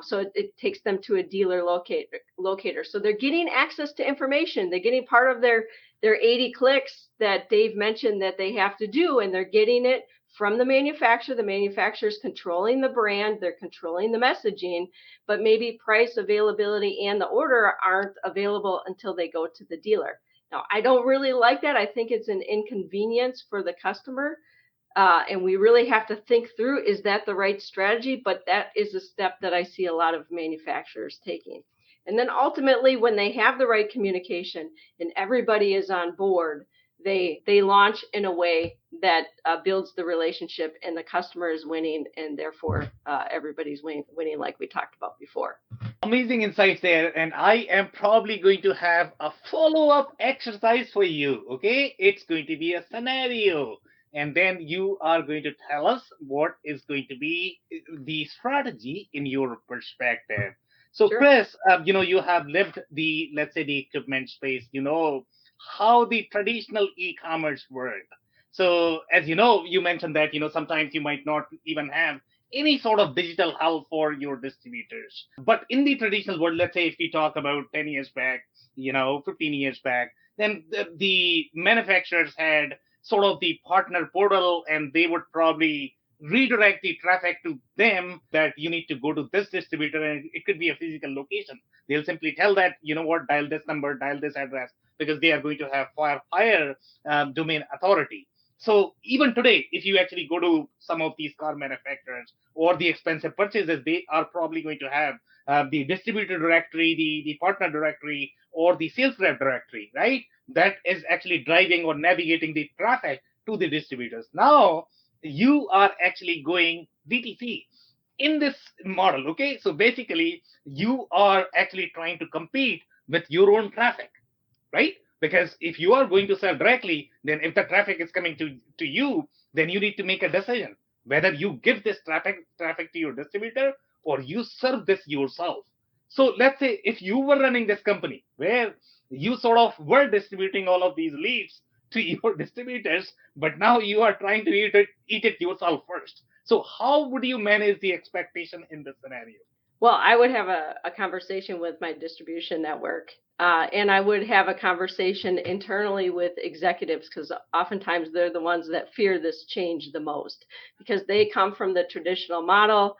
[SPEAKER 4] So it takes them to a dealer locator. So they're getting access to information. They're getting part of their 80 clicks that Dave mentioned that they have to do, and they're getting it from the manufacturer. The manufacturer's controlling the brand, they're controlling the messaging, but maybe price, availability, and the order aren't available until they go to the dealer. Now, I don't really like that. I think it's an inconvenience for the customer. And we really have to think through, is that the right strategy? But that is a step that I see a lot of manufacturers taking. And then ultimately, when they have the right communication and everybody is on board, they launch in a way that builds the relationship, and the customer is winning, and therefore everybody's winning like we talked about before.
[SPEAKER 3] Amazing insights there, and I am probably going to have a follow-up exercise for you. Okay, it's going to be a scenario, and then you are going to tell us what is going to be the strategy in your perspective. So,
[SPEAKER 4] Sure.
[SPEAKER 3] Chris, you have lived the, let's say, the equipment space. You know how the traditional e-commerce worked. So, as you mentioned that sometimes you might not even have any sort of digital help for your distributors. But in the traditional world, let's say if we talk about 10 years back, 15 years back, then the manufacturers had sort of the partner portal, and they would probably redirect the traffic to them that you need to go to this distributor, and it could be a physical location. They'll simply tell that, dial this number, dial this address, because they are going to have far higher domain authority. So even today, if you actually go to some of these car manufacturers or the expensive purchases, they are probably going to have the distributor directory, the partner directory, or the sales rep directory, right? That is actually driving or navigating the traffic to the distributors. Now you are actually going DTC in this model, okay? So basically, you are actually trying to compete with your own traffic, right? Because if you are going to sell directly, then if the traffic is coming to you, then you need to make a decision whether you give this traffic to your distributor or you serve this yourself. So let's say if you were running this company where you sort of were distributing all of these leads to your distributors, but now you are trying to eat it yourself first. So how would you manage the expectation in this scenario?
[SPEAKER 4] Well, I would have a conversation with my distribution network, and I would have a conversation internally with executives, because oftentimes they're the ones that fear this change the most, because they come from the traditional model.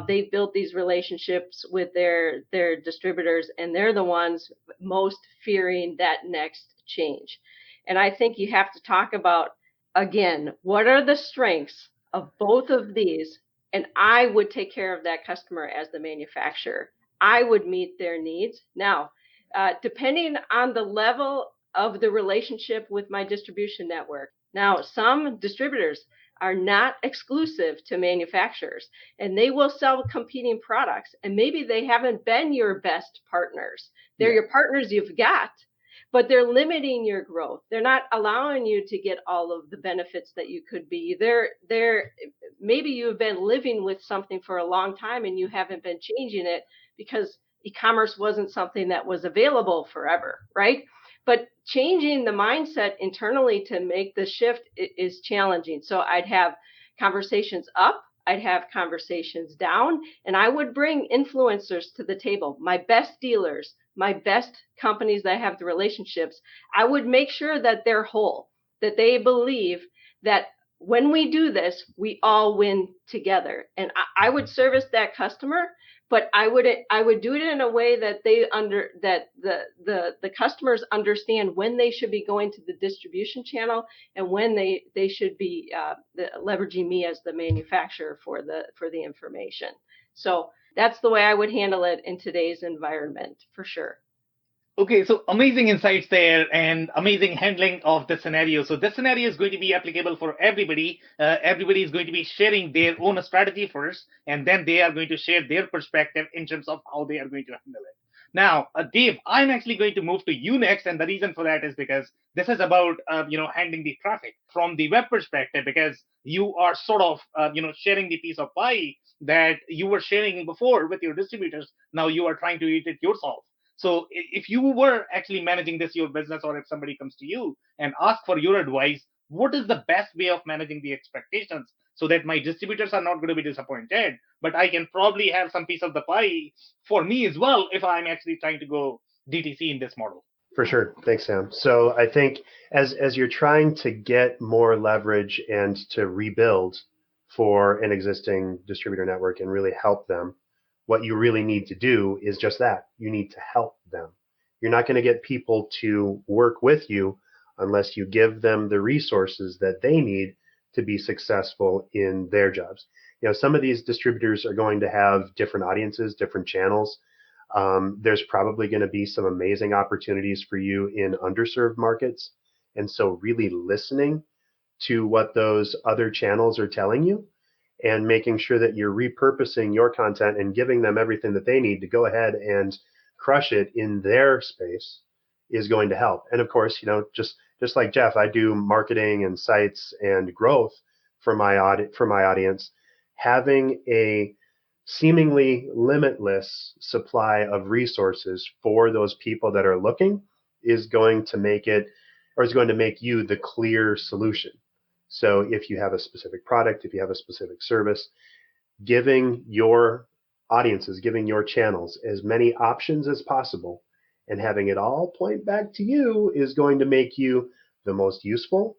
[SPEAKER 4] They've built these relationships with their distributors, and they're the ones most fearing that next change. And I think you have to talk about, again, what are the strengths of both of these? And I would take care of that customer as the manufacturer. I would meet their needs. Now, depending on the level of the relationship with my distribution network. Now, some distributors are not exclusive to manufacturers, and they will sell competing products. And maybe they haven't been your best partners. They're your partners you've got, but they're limiting your growth. They're not allowing you to get all of the benefits that you could be. Maybe you've been living with something for a long time and you haven't been changing it because e-commerce wasn't something that was available forever, right? But changing the mindset internally to make the shift is challenging. So I'd have conversations up, I'd have conversations down, and I would bring influencers to the table, my best dealers, my best companies that have the relationships. I would make sure that they're whole, that they believe that when we do this, we all win together. And I would service that customer, but I would do it in a way that the customers understand when they should be going to the distribution channel and when they should be leveraging me as the manufacturer for the information. So that's the way I would handle it in today's environment, for sure.
[SPEAKER 3] Okay, so amazing insights there and amazing handling of the scenario. So this scenario is going to be applicable for everybody. Everybody is going to be sharing their own strategy first, and then they are going to share their perspective in terms of how they are going to handle it. Now, Dave, I'm actually going to move to you next, and the reason for that is because this is about handling the traffic from the web perspective, because you are sort of sharing the piece of pie that you were sharing before with your distributors. Now you are trying to eat it yourself. So if you were actually managing this your business, or if somebody comes to you and asks for your advice, what is the best way of managing the expectations so that my distributors are not going to be disappointed, but I can probably have some piece of the pie for me as well if I'm actually trying to go DTC in this model?
[SPEAKER 1] For sure. Thanks, Sam. So I think as you're trying to get more leverage and to rebuild for an existing distributor network and really help them, what you really need to do is just that. You need to help them. You're not going to get people to work with you unless you give them the resources that they need to be successful in their jobs. Some of these distributors are going to have different audiences, different channels. There's probably going to be some amazing opportunities for you in underserved markets. And so really listening to what those other channels are telling you and making sure that you're repurposing your content and giving them everything that they need to go ahead and crush it in their space is going to help. And of course, just like Jeff, I do marketing and sites and growth for my audience. Having a seemingly limitless supply of resources for those people that are looking is going to make you the clear solution. So if you have a specific product, if you have a specific service, giving your audiences, giving your channels as many options as possible and having it all point back to you is going to make you the most useful.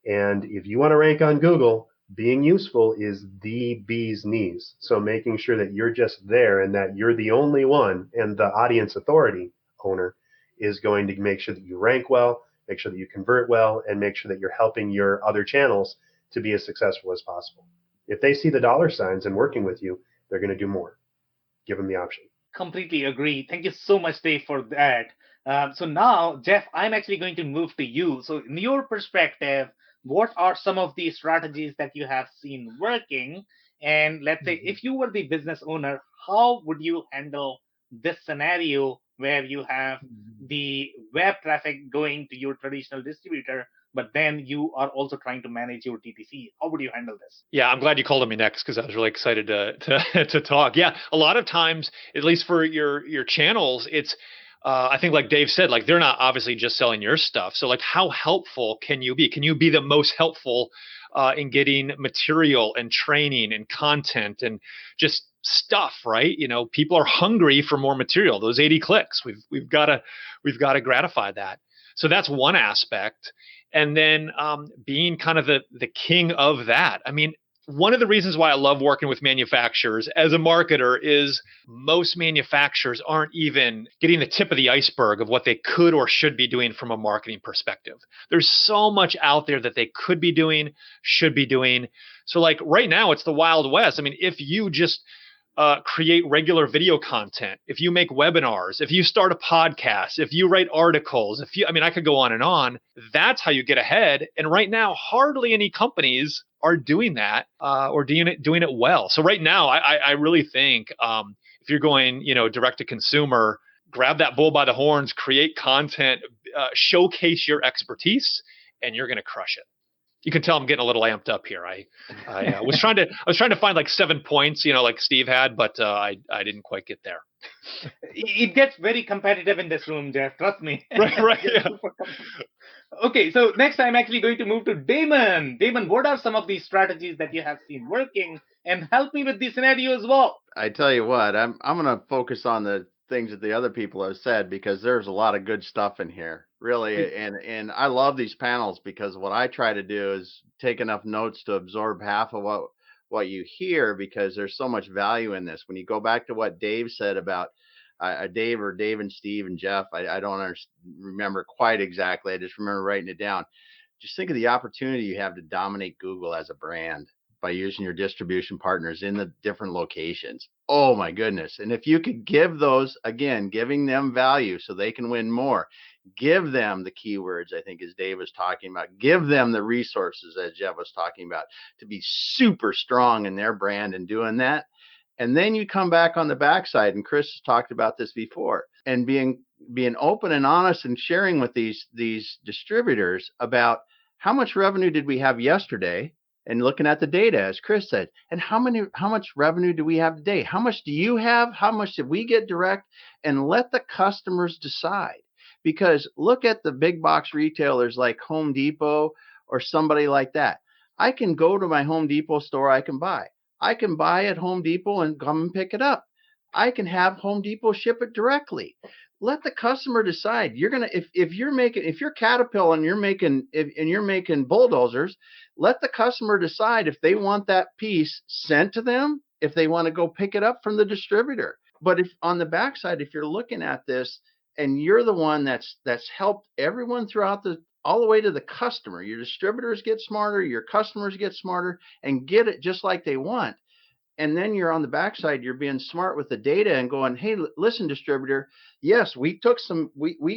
[SPEAKER 1] And if you want to rank on Google, being useful is the bee's knees. So making sure that you're just there and that you're the only one and the audience authority owner is going to make sure that you rank well, make sure that you convert well, and make sure that you're helping your other channels to be as successful as possible. If they see the dollar signs and working with you, they're going to do more. Give them the option.
[SPEAKER 3] Completely agree. Thank you so much, Dave, for that. So now, Jeff, I'm actually going to move to you. So in your perspective, what are some of the strategies that you have seen working? And let's say if you were the business owner, how would you handle this scenario where you have the web traffic going to your traditional distributor, but then you are also trying to manage your DTC? How would you handle this?
[SPEAKER 7] Yeah, I'm glad you called on me next because I was really excited to talk. Yeah, a lot of times, at least for your channels, it's I think like Dave said, like they're not obviously just selling your stuff. So like how helpful can you be? Can you be the most helpful in getting material and training and content and just stuff, right? People are hungry for more material. Those 80 clicks, we've got to gratify that. So that's one aspect. And then being kind of the king of that. I mean, one of the reasons why I love working with manufacturers as a marketer is most manufacturers aren't even getting the tip of the iceberg of what they could or should be doing from a marketing perspective. There's so much out there that they could be doing, should be doing. So like right now, it's the Wild West. I mean, if you just create regular video content, if you make webinars, if you start a podcast, if you write articles, I could go on and on. That's how you get ahead. And right now, hardly any companies are doing that or doing it well. So right now, I really think if you're going, direct to consumer, grab that bull by the horns, create content, showcase your expertise, and you're going to crush it. You can tell I'm getting a little amped up here. I was trying to find like 7 points, like Steve had, but I didn't quite get there.
[SPEAKER 3] It gets very competitive in this room, Jeff. Trust me.
[SPEAKER 7] Right. Yeah.
[SPEAKER 3] Okay, so next I'm actually going to move to Damon. Damon, what are some of these strategies that you have seen working? And help me with the scenario as well.
[SPEAKER 6] I tell you what, I'm going to focus on the things that the other people have said because there's a lot of good stuff in here, really. And I love these panels because what I try to do is take enough notes to absorb half of what you hear because there's so much value in this. When you go back to what Dave said about Dave and Steve and Jeff, I don't remember quite exactly. I just remember writing it down. Just think of the opportunity you have to dominate Google as a brand by using your distribution partners in the different locations. Oh my goodness. And if you could give those, again, giving them value so they can win more, give them the keywords, I think as Dave was talking about, give them the resources as Jeff was talking about to be super strong in their brand and doing that. And then you come back on the backside, and Chris has talked about this before, and being open and honest and sharing with these distributors about how much revenue did we have yesterday, and looking at the data, as Chris said, and how much revenue do we have today? How much do you have? How much did we get direct? And let the customers decide. Because look at the big box retailers like Home Depot or somebody like that. I can go to my Home Depot store, I can buy at Home Depot and come and pick it up. I can have Home Depot ship it directly. Let the customer decide. You're gonna if you're Caterpillar and you're making bulldozers, let the customer decide if they want that piece sent to them, if they want to go pick it up from the distributor. But if on the backside, if you're looking at this and you're the one that's helped everyone throughout all the way to the customer. Your distributors get smarter, your customers get smarter, and get it just like they want. And then you're on the backside, you're being smart with the data and going, hey, listen, distributor, yes, we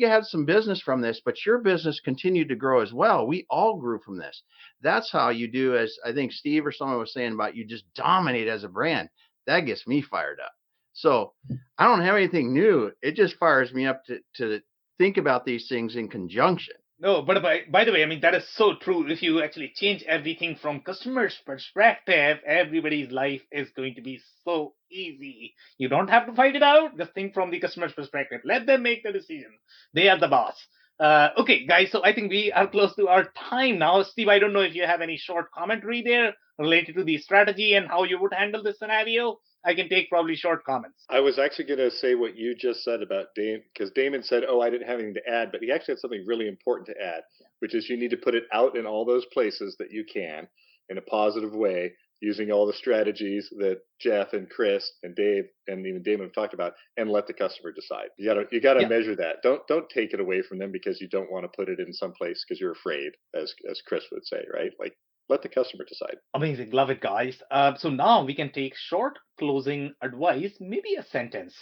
[SPEAKER 6] had some business from this, but your business continued to grow as well. We all grew from this. That's how you do, as I think Steve or someone was saying about, you just dominate as a brand. That gets me fired up. So I don't have anything new. It just fires me up to think about these things in conjunction.
[SPEAKER 3] No, but by the way, I mean, that is so true. If you actually change everything from customer's perspective, everybody's life is going to be so easy. You don't have to fight it out. Just think from the customer's perspective. Let them make the decision. They are the boss. Okay, guys, so I think we are close to our time now. Steve, I don't know if you have any short commentary there related to the strategy and how you would handle this scenario. I can take probably short comments.
[SPEAKER 5] I was actually going to say what you just said about Damon, because Damon said, I didn't have anything to add, but he actually had something really important to add, which is you need to put it out in all those places that you can in a positive way, using all the strategies that Jeff and Chris and Dave and even Damon have talked about, and let the customer decide. You got to measure that. Don't take it away from them because you don't want to put it in some place because you're afraid, as Chris would say, right? Like, let the customer decide.
[SPEAKER 3] Amazing. Love it, guys. So now we can take short closing advice, maybe a sentence,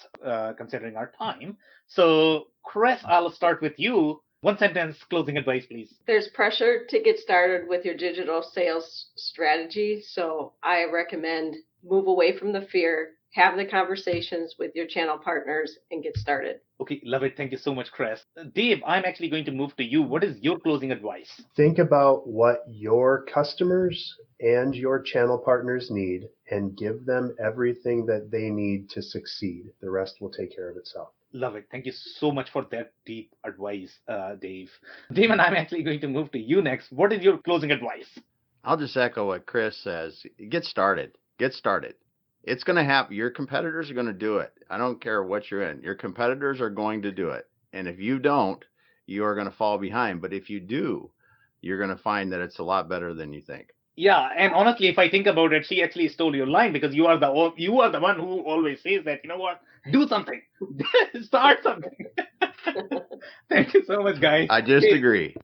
[SPEAKER 3] considering our time. So, Chris, I'll start with you. One sentence closing advice, please.
[SPEAKER 4] There's pressure to get started with your digital sales strategy. So I recommend move away from the fear, have the conversations with your channel partners, and get started.
[SPEAKER 3] Okay, love it. Thank you so much, Chris. Dave, I'm actually going to move to you. What is your closing advice?
[SPEAKER 1] Think about what your customers and your channel partners need and give them everything that they need to succeed. The rest will take care of itself.
[SPEAKER 3] Love it. Thank you so much for that deep advice, Dave. Damon, I'm actually going to move to you next. What is your closing advice?
[SPEAKER 6] I'll just echo what Chris says. Get started. Get started. It's going to happen. Your competitors are going to do it. I don't care what you're in. Your competitors are going to do it. And if you don't, you are going to fall behind. But if you do, you're going to find that it's a lot better than you think.
[SPEAKER 3] Yeah, and honestly, if I think about it, she actually stole your line because you are the one who always says that, you know what, do something, start something. Thank you so much, guys.
[SPEAKER 6] I just agree.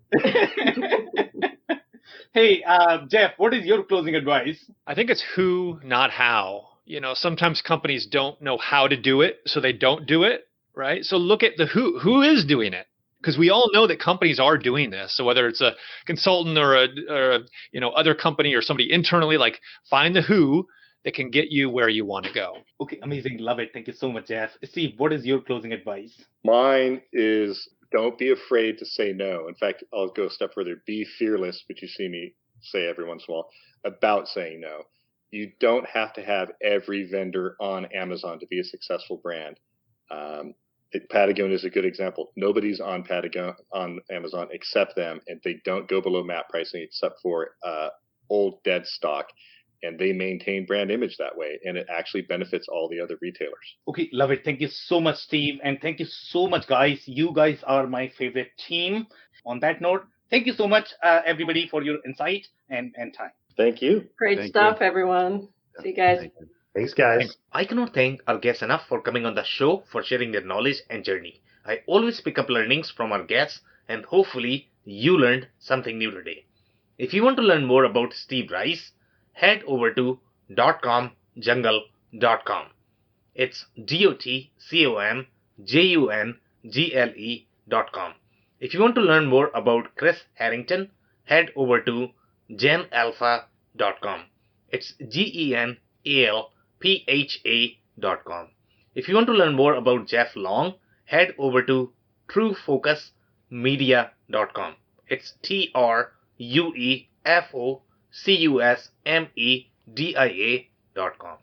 [SPEAKER 3] Hey, Jeff, what is your closing advice?
[SPEAKER 7] I think it's who, not how. You know, sometimes companies don't know how to do it, so they don't do it, right? So look at the who is doing it. Because we all know that companies are doing this. So whether it's a consultant or a other company or somebody internally, like find the who that can get you where you want to go.
[SPEAKER 3] Okay, amazing. Love it. Thank you so much, Jeff. Steve, what is your closing advice?
[SPEAKER 5] Mine is don't be afraid to say no. In fact, I'll go a step further. Be fearless, which you see me say every once in a while, about saying no. You don't have to have every vendor on Amazon to be a successful brand. Patagonia is a good example. Nobody's on Amazon except them, and they don't go below MAP pricing except for old dead stock, and they maintain brand image that way, and it actually benefits all the other retailers.
[SPEAKER 3] Okay, love it. Thank you so much, Steve, and thank you so much, guys. You guys are my favorite team. On that note, thank you so much, everybody, for your insight and time.
[SPEAKER 5] Thank you.
[SPEAKER 4] Great stuff, everyone. See you guys.
[SPEAKER 1] Thanks, guys.
[SPEAKER 3] I cannot thank our guests enough for coming on the show, for sharing their knowledge and journey. I always pick up learnings from our guests, and hopefully you learned something new today. If you want to learn more about Steve Rice, head over to .comjungle.com. It's DOTCOMJUNGLE.com. If you want to learn more about Chris Harrington, head over to genalpha.com. It's GENALPHA.com. If you want to learn more about Jeff Long, head over to truefocusmedia.com. It's TRUEFOCUSMEDIA.com.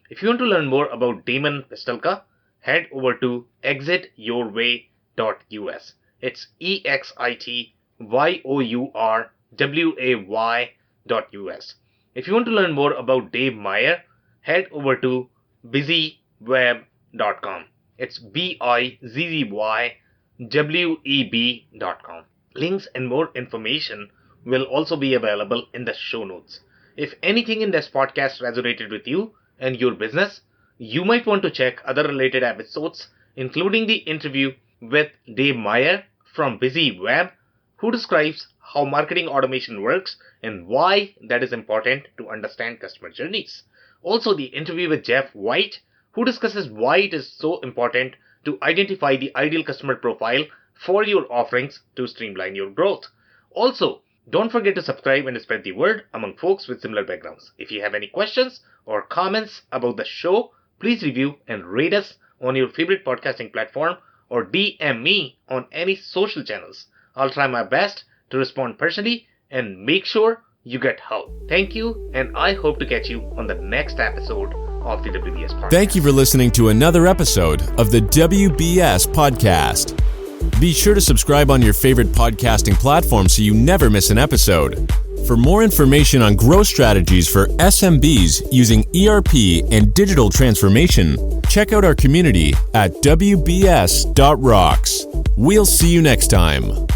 [SPEAKER 3] If you want to learn more about Damon Pistolka, head over to exityourway.us. It's EXITYOURWAY.us. If you want to learn more about Dave Meyer, head over to buzzyweb.com. It's BIZZYWEB.com. Links and more information will also be available in the show notes. If anything in this podcast resonated with you and your business, you might want to check other related episodes, including the interview with Dave Meyer from Busy Web, who describes how marketing automation works and why that is important to understand customer journeys. Also, the interview with Jeff White, who discusses why it is so important to identify the ideal customer profile for your offerings to streamline your growth. Also, don't forget to subscribe and spread the word among folks with similar backgrounds. If you have any questions or comments about the show, please review and rate us on your favorite podcasting platform or DM me on any social channels. I'll try my best to respond personally and make sure you get help. Thank you, and I hope to catch you on the next episode of the WBS Podcast.
[SPEAKER 2] Thank you for listening to another episode of the WBS Podcast. Be sure to subscribe on your favorite podcasting platform so you never miss an episode. For more information on growth strategies for SMBs using ERP and digital transformation, check out our community at WBS.rocks. We'll see you next time.